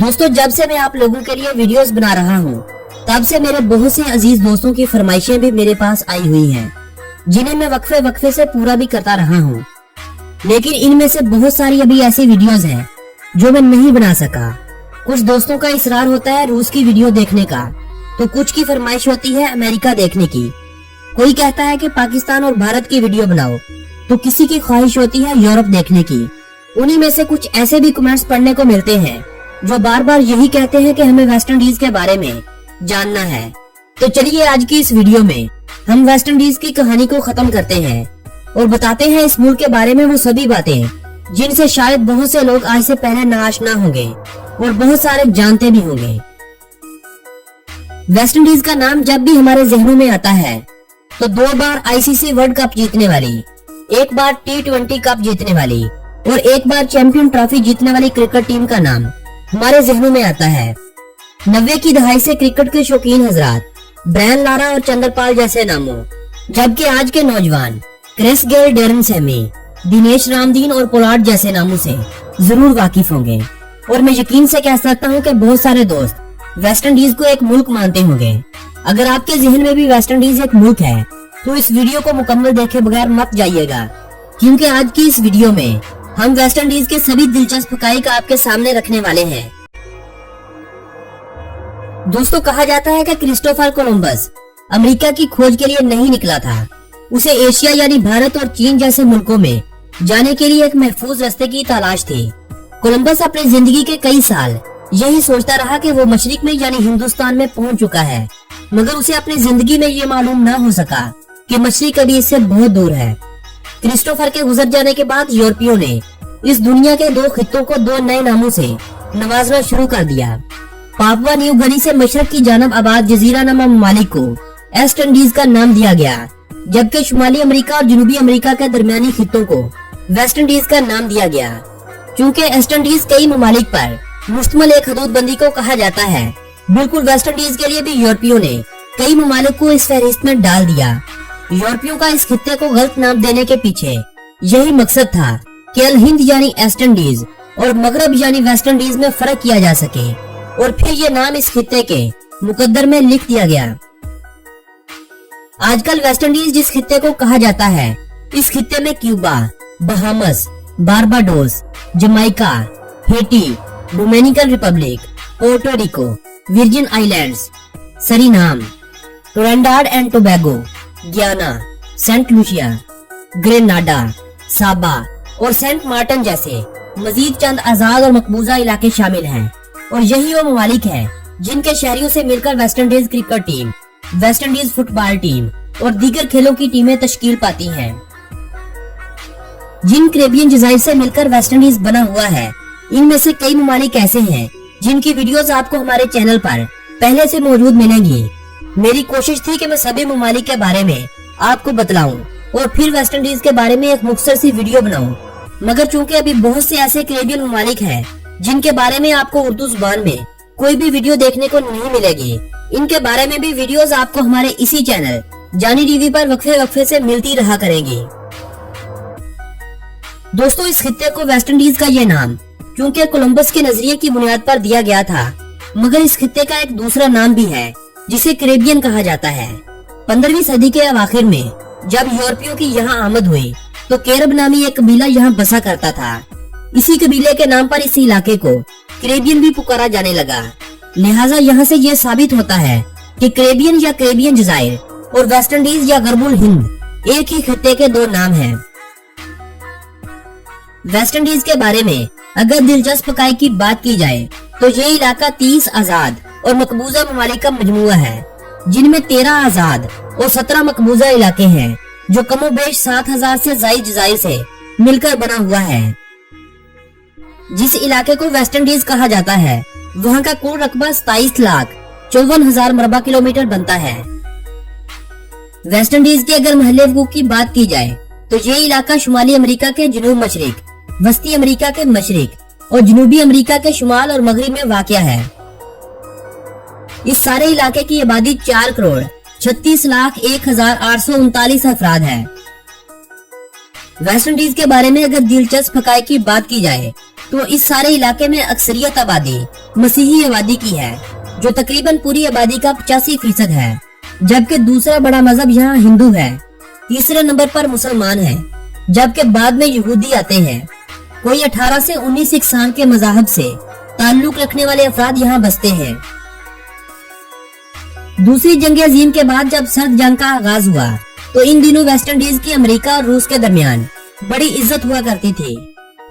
दोस्तों, जब से मैं आप लोगों के लिए वीडियोस बना रहा हूँ, तब से मेरे बहुत से अजीज दोस्तों की फरमाइशें भी मेरे पास आई हुई हैं, जिन्हें मैं वक्फे से पूरा भी करता रहा हूँ। लेकिन इनमें से बहुत सारी अभी ऐसी वीडियोस हैं जो मैं नहीं बना सका। कुछ दोस्तों का इसरार होता है रूस की वीडियो देखने का, तो कुछ की फरमाइश होती है अमेरिका देखने की। कोई कहता है कि पाकिस्तान और भारत की वीडियो बनाओ, तो किसी की ख्वाहिश होती है यूरोप देखने की। उन्हीं में से कुछ ऐसे भी कमेंट्स पढ़ने को मिलते हैं जो बार बार यही कहते हैं कि हमें वेस्ट इंडीज के बारे में जानना है। तो चलिए आज की इस वीडियो में हम वेस्ट इंडीज की कहानी को खत्म करते हैं और बताते हैं इस मुल्क के बारे में वो सभी बातें जिनसे शायद बहुत से लोग आज से पहले नाआशना होंगे और बहुत सारे जानते भी होंगे। वेस्ट इंडीज का नाम जब भी हमारे जहनों में आता है तो 2 बार आईसीसी वर्ल्ड कप जीतने वाली, 1 बार T20 कप जीतने वाली और 1 बार चैंपियन ट्रॉफी जीतने वाली क्रिकेट टीम का नाम हमारे जहनों में आता है। 90 की दहाई से क्रिकेट के शौकीन हजरात ब्रायन लारा और चंद्रपाल जैसे नामों, जबकि आज के नौजवान Chris Gayle, Darren Sammy, Dinesh Ramdin और पोलार्ड जैसे नामों से जरूर वाकिफ होंगे। और मैं यकीन से कह सकता हूँ कि बहुत सारे दोस्त वेस्ट इंडीज को एक मुल्क मानते होंगे। अगर आपके जहन में भी वेस्ट इंडीज एक मुल्क है तो इस वीडियो को मुकम्मल देखे बगैर मत जाइएगा, क्योंकि आज की इस वीडियो में हम वेस्ट इंडीज के सभी दिलचस्प हकाइक आपके सामने रखने वाले हैं। दोस्तों, कहा जाता है कि क्रिस्टोफर कोलंबस अमेरिका की खोज के लिए नहीं निकला था। उसे एशिया यानी भारत और चीन जैसे मुल्कों में जाने के लिए एक महफूज रास्ते की तलाश थी। कोलंबस अपनी जिंदगी के कई साल यही सोचता रहा कि वो मशरिक में यानी हिंदुस्तान में पहुंच चुका है, मगर उसे अपनी जिंदगी में ये मालूम न हो सका कि मशरिक अभी इससे बहुत दूर है। क्रिस्टोफर के गुजर जाने के बाद यूरोपियों ने इस दुनिया के 2 खित्तों को 2 नए नामों से नवाजना शुरू कर दिया। पापुआ न्यू गिनी से मशरक की जानब आबाद जजीरा नमा ममालिक को वेस्ट इंडीज का नाम दिया गया, जबकि शुमाली अमेरिका और जनूबी अमेरिका के दरमियानी खित्तों को वेस्ट इंडीज का नाम दिया गया। चूँकि वेस्ट इंडीज कई ममालिक पर मुश्तमिल एक हदूदबंदी को कहा जाता है, बिल्कुल वेस्ट इंडीज के लिए भी यूरोपियों ने कई ममालिक को इस फहरिस्त में डाल दिया। यूरोपियों का इस खित्ते को गलत नाम देने के पीछे यही मकसद था कि अल हिंद यानी ईस्ट इंडीज और मगरब यानी वेस्ट इंडीज में फर्क किया जा सके, और फिर ये नाम इस खित्ते के मुकद्दर में लिख दिया गया। आजकल वेस्ट इंडीज जिस खित्ते को कहा जाता है, इस खित्ते में Cuba, Bahamas, Barbados, Jamaica, Haiti, Dominican Republic, Puerto Rico, Virgin Islands, Suriname, Trinidad and Tobago, Guyana, Saint Lucia, Grenada, Saba और सेंट मार्टिन जैसे मजीद चंद आजाद और मकबूजा इलाके शामिल हैं। और यही वो ममालिक हैं जिनके शहरियों से मिलकर West Indies cricket team, West Indies football team और दीगर खेलों की टीमें तश्कील पाती हैं। जिन कैरेबियन जज़ाइर से मिलकर वेस्ट इंडीज बना हुआ है, इनमें से कई ममालिक ऐसे हैं जिनकी वीडियोस आपको हमारे चैनल पर पहले से मौजूद मिलेंगी। मेरी कोशिश थी कि मैं सभी ममालिक के बारे में आपको बतलाऊं और फिर वेस्ट इंडीज के बारे में एक मुख्तसर सी वीडियो बनाऊं, मगर चूंकि अभी बहुत से ऐसे कैरेबियन ममालिक हैं जिनके बारे में आपको उर्दू जुबान में कोई भी वीडियो देखने को नहीं मिलेगी, इनके बारे में भी वीडियोस आपको हमारे इसी चैनल जानी टीवी पर वक्फे से मिलती रहा करेंगी। दोस्तों, इस खित्ते को वेस्ट इंडीज का ये नाम क्योंकि कोलंबस के नजरिए की बुनियाद पर दिया गया था, मगर इस खित्ते का एक दूसरा नाम भी है जिसे कैरेबियन कहा जाता है। 15वीं सदी के अवाखिर में जब यूरोपियों की यहाँ आमद हुई तो कैरब नामी एक कबीला यहाँ बसा करता था। इसी कबीले के नाम पर इस इलाके को कैरेबियन भी पुकारा जाने लगा। लिहाजा यहाँ से ये साबित होता है कि कैरेबियन या कैरेबियन जज़ाइर और वेस्ट इंडीज या गरबुल हिंद एक ही खित्ते के 2 नाम हैं। वेस्ट इंडीज के बारे में अगर दिलचस्प हकाइक की बात की जाए तो ये इलाका 30 आजाद और मकबूजा ममालिक का मजमूआ है, जिनमें 13 आजाद और 17 मकबूजा इलाके हैं जो कमोबेश 7000 से ज्यादा जज़ाइर से मिलकर बना हुआ है। जिस इलाके को वेस्ट इंडीज कहा जाता है, वहाँ का कुल रकबा 27,54,000 मरबा किलोमीटर बनता है। वेस्ट इंडीज के अगर महल्ले वकूफ की बात की जाए तो ये इलाका शुमाली अमेरिका के जनूब मशरिक, वस्ती अमेरिका के मशरिक और जनूबी अमेरिका के शुमाल और मगरिब में वाक़या है। इस सारे इलाके की आबादी 4,36,01,839 अफराद है। वेस्ट इंडीज के बारे में अगर दिलचस्प हकाइक की बात की जाए तो इस सारे इलाके में अक्सरियत आबादी मसीही आबादी की है, जो तकरीबन पूरी आबादी का 85% है, जबकि दूसरा बड़ा मजहब यहाँ हिंदू है। तीसरे नंबर पर मुसलमान है, जबकि बाद में यहूदी आते हैं। कोई 18 से 19 इकसाम के मज़ाहब से ताल्लुक रखने वाले अफराद यहाँ बसते हैं। दूसरी जंग अजीम के बाद जब सर्द जंग का आगाज हुआ तो इन दिनों वेस्ट इंडीज की अमेरिका और रूस के दरमियान बड़ी इज्जत हुआ करती थी।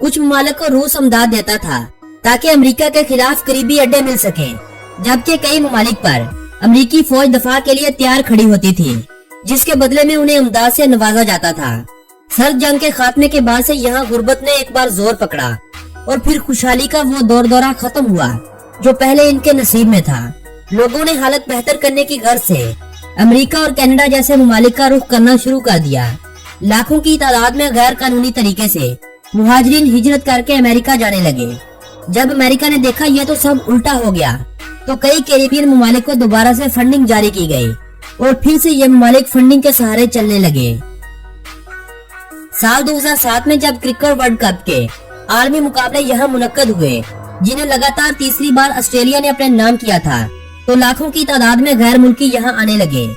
कुछ ममालिक को रूस इमदाद देता था ताकि अमेरिका के खिलाफ करीबी अड्डे मिल सके, जबकि कई ममालिक पर अमेरिकी फौज दफा के लिए तैयार खड़ी होती थी, जिसके बदले में उन्हें इमदाद से नवाजा जाता था। सर्द जंग के खात्मे के बाद से यहाँ गुर्बत ने एक बार जोर पकड़ा और फिर खुशहाली का वो दौरा खत्म हुआ जो पहले इनके नसीब में था। लोगों ने हालत बेहतर करने की गर्ज से अमेरिका और कनाडा जैसे ममालिक का रुख करना शुरू कर दिया। लाखों की तादाद में गैर कानूनी तरीके से मुहाजिरीन हिजरत करके अमेरिका जाने लगे। जब अमेरिका ने देखा यह तो सब उल्टा हो गया तो कई कैरेबियन ममालिक को दोबारा से फंडिंग जारी की गई और फिर से ये ममालिक फंडिंग के सहारे चलने लगे। साल 2007 में जब क्रिकेट वर्ल्ड कप के आलमी मुकाबले यहाँ मुनक्कद हुए, जिन्हें लगातार तीसरी बार ऑस्ट्रेलिया ने अपने नाम किया था, तो लाखों की तादाद में गैर मुल्की यहाँ आने लगे।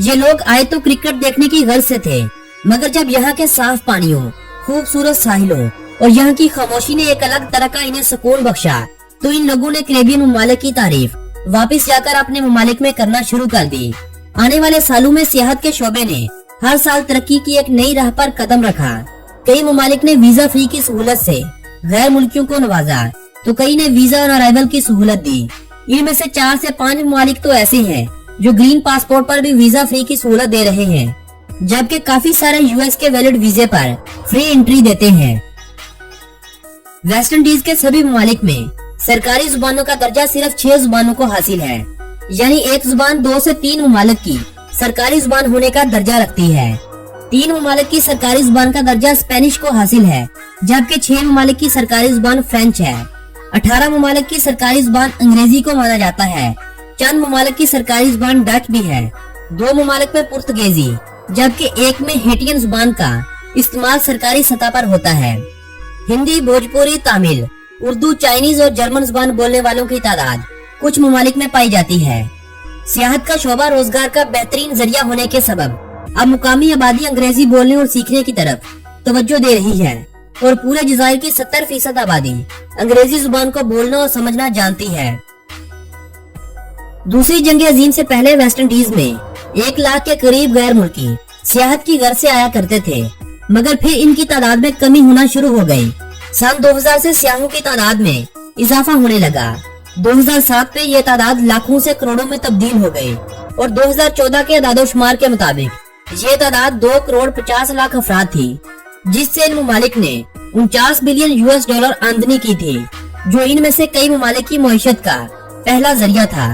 ये लोग आए तो क्रिकेट देखने की गर्ज से थे, मगर जब यहाँ के साफ पानियों, खूबसूरत साहिलों और यहाँ की खामोशी ने एक अलग तरह का इन्हें सुकून बख्शा, तो इन लोगों ने कैरेबियन ममालिक की तारीफ वापस जाकर अपने ममालिक में करना शुरू कर दी। आने वाले सालों में सियाहत के शोबे ने हर साल तरक्की की एक नई राह पर कदम रखा। कई ममालिक ने वीजा फ्री की सहूलत से गैर मुल्कियों को नवाजा, तो कई ने वीजा ऑन अराइवल की सहूलत दी। इनमें से 4 से 5 ममालिक तो ऐसे हैं जो ग्रीन पासपोर्ट पर भी वीजा फ्री की सहूलत दे रहे हैं, जबकि काफी सारे यूएस के वैलिड वीजे पर फ्री एंट्री देते हैं। वेस्ट इंडीज के सभी ममालिक में सरकारी जुबानों का दर्जा सिर्फ 6 जुबानों को हासिल है, यानी एक जुबान 2 से 3 ममालिक की सरकारी जुबान होने का दर्जा रखती है। 3 ममालिक की सरकारी जुबान का दर्जा स्पेनिश को हासिल है, जबकि 6 ममालिक की सरकारी जुबान फ्रेंच है। 18 ममालिक की सरकारी जुबान अंग्रेजी को माना जाता है। चंद ममालिक की सरकारी जुबान डच भी है। 2 ममालिक में पुर्तगेजी, जबकि एक में हेटियन जुबान का इस्तेमाल सरकारी सतह पर होता है। हिंदी, भोजपुरी, तमिल, उर्दू, चाइनीज और जर्मन जुबान बोलने वालों की तादाद कुछ ममालिक में पाई जाती है। सियाहत का शोबा रोजगार का बेहतरीन जरिया होने के सबब अब मुकामी आबादी अंग्रेजी बोलने और सीखने की तरफ तवज्जो दे रही है और पूरे जज़ायर की 70% आबादी अंग्रेजी जुबान को बोलना और समझना जानती है। दूसरी जंग अजीम से पहले वेस्ट इंडीज में 1 लाख के करीब गैर मुल्की सियाहत की गर्ज से आया करते थे, मगर फिर इनकी तादाद में कमी होना शुरू हो गई। सन 2000 से सियाहों की तादाद में इजाफा होने लगा। 2007 में ये तादाद लाखों से करोड़ों में तब्दील हो गई और 2014 के आदादोशुमार के मुताबिक ये तादाद 2 करोड़ 50 लाख अफराद थी, जिससे इन ममालिक ने 49 बिलियन यूएस डॉलर आमदनी की थी, जो इनमें से कई ममालिक की मईशत का पहला जरिया था,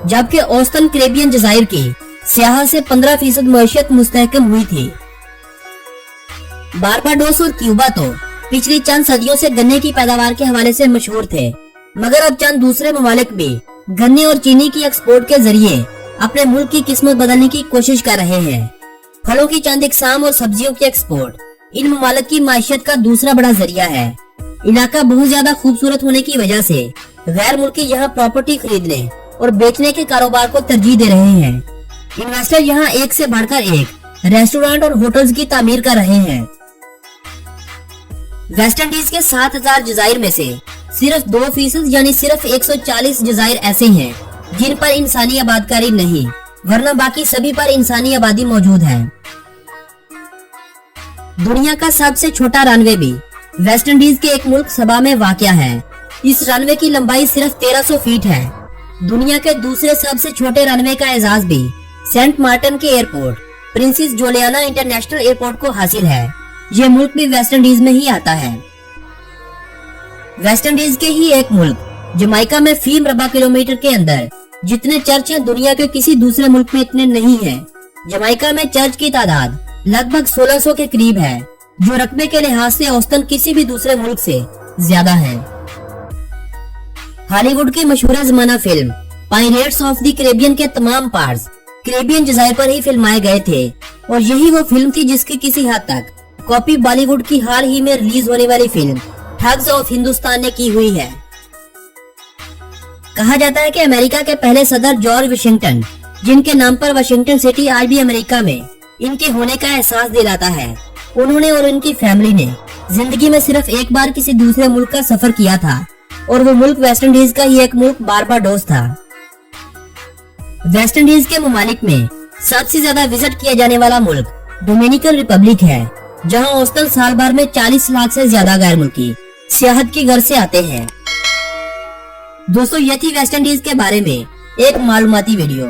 जबकि औसतन कैरेबियन जज़ायर की सियाहत से 15% मईशत मुस्तहकम हुई थी। बारबाडोस और क्यूबा तो पिछली चंद सदियों से गन्ने की पैदावार के हवाले से मशहूर थे, मगर अब चंद दूसरे ममालिक भी गन्ने और चीनी की एक्सपोर्ट के जरिए अपने मुल्क की किस्मत बदलने की कोशिश कर रहे हैं। फलों की चंद इकसाम और सब्जियों की एक्सपोर्ट इन ममालिक की माइशत का दूसरा बड़ा जरिया है। इलाका बहुत ज्यादा खूबसूरत होने की वजह से गैर मुल्की यहाँ प्रॉपर्टी खरीदने और बेचने के कारोबार को तरजीह दे रहे हैं। इन्वेस्टर यहाँ एक से बढ़कर एक रेस्टोरेंट और होटल्स की तामीर कर रहे हैं। वेस्ट इंडीज के 7000 जज़ायर में से सिर्फ 2% यानी सिर्फ 140 जज़ायर ऐसे हैं जिन पर इंसानी आबादकारी नहीं, वरना बाकी सभी पर इंसानी आबादी मौजूद है। दुनिया का सबसे छोटा रनवे भी वेस्ट इंडीज के एक मुल्क सबा में वाक़या है। इस रनवे की लंबाई सिर्फ 1300 फीट है। दुनिया के दूसरे सबसे छोटे रनवे का एजाज भी सेंट मार्टिन के एयरपोर्ट प्रिंसेस जोलियाना इंटरनेशनल एयरपोर्ट को हासिल है। ये मुल्क भी वेस्ट इंडीज में ही आता है। वेस्ट इंडीज के ही एक मुल्क जमैका में फी मरबा किलोमीटर के अंदर जितने चर्च हैं दुनिया के किसी दूसरे मुल्क में इतने नहीं हैं। जमैका में चर्च की तादाद लगभग 1600 के करीब है, जो रकबे के लिहाज से औसतन किसी भी दूसरे मुल्क से ज्यादा है। हॉलीवुड की मशहूर जमाना film pirates of the Caribbean के तमाम पार्ट्स कैरेबियन जज़ायर पर ही फिल्माए गए थे और यही वो फिल्म थी जिसकी किसी हद तक कॉपी बॉलीवुड की हाल ही में रिलीज होने वाली फिल्म ठग्स ऑफ हिंदुस्तान ने की हुई है। कहा जाता है कि अमेरिका के पहले सदर जॉर्ज वाशिंगटन, जिनके नाम पर वाशिंगटन सिटी आज भी अमेरिका में इनके होने का एहसास दिलाता है, उन्होंने और उनकी फैमिली ने जिंदगी में सिर्फ एक बार किसी दूसरे मुल्क का सफर किया था और वो मुल्क वेस्ट इंडीज का ही एक मुल्क बारबाडोस था। वेस्ट इंडीज के ममालिक में सबसे ज्यादा विजिट किया जाने वाला मुल्क डोमिनिकन रिपब्लिक है, जहां औसतन साल भर में 40 लाख से ज्यादा गैर मुल्की सियाहत की गर्ज से आते हैं। दोस्तों, ये थी वेस्ट इंडीज के बारे में एक मालूमाती वीडियो।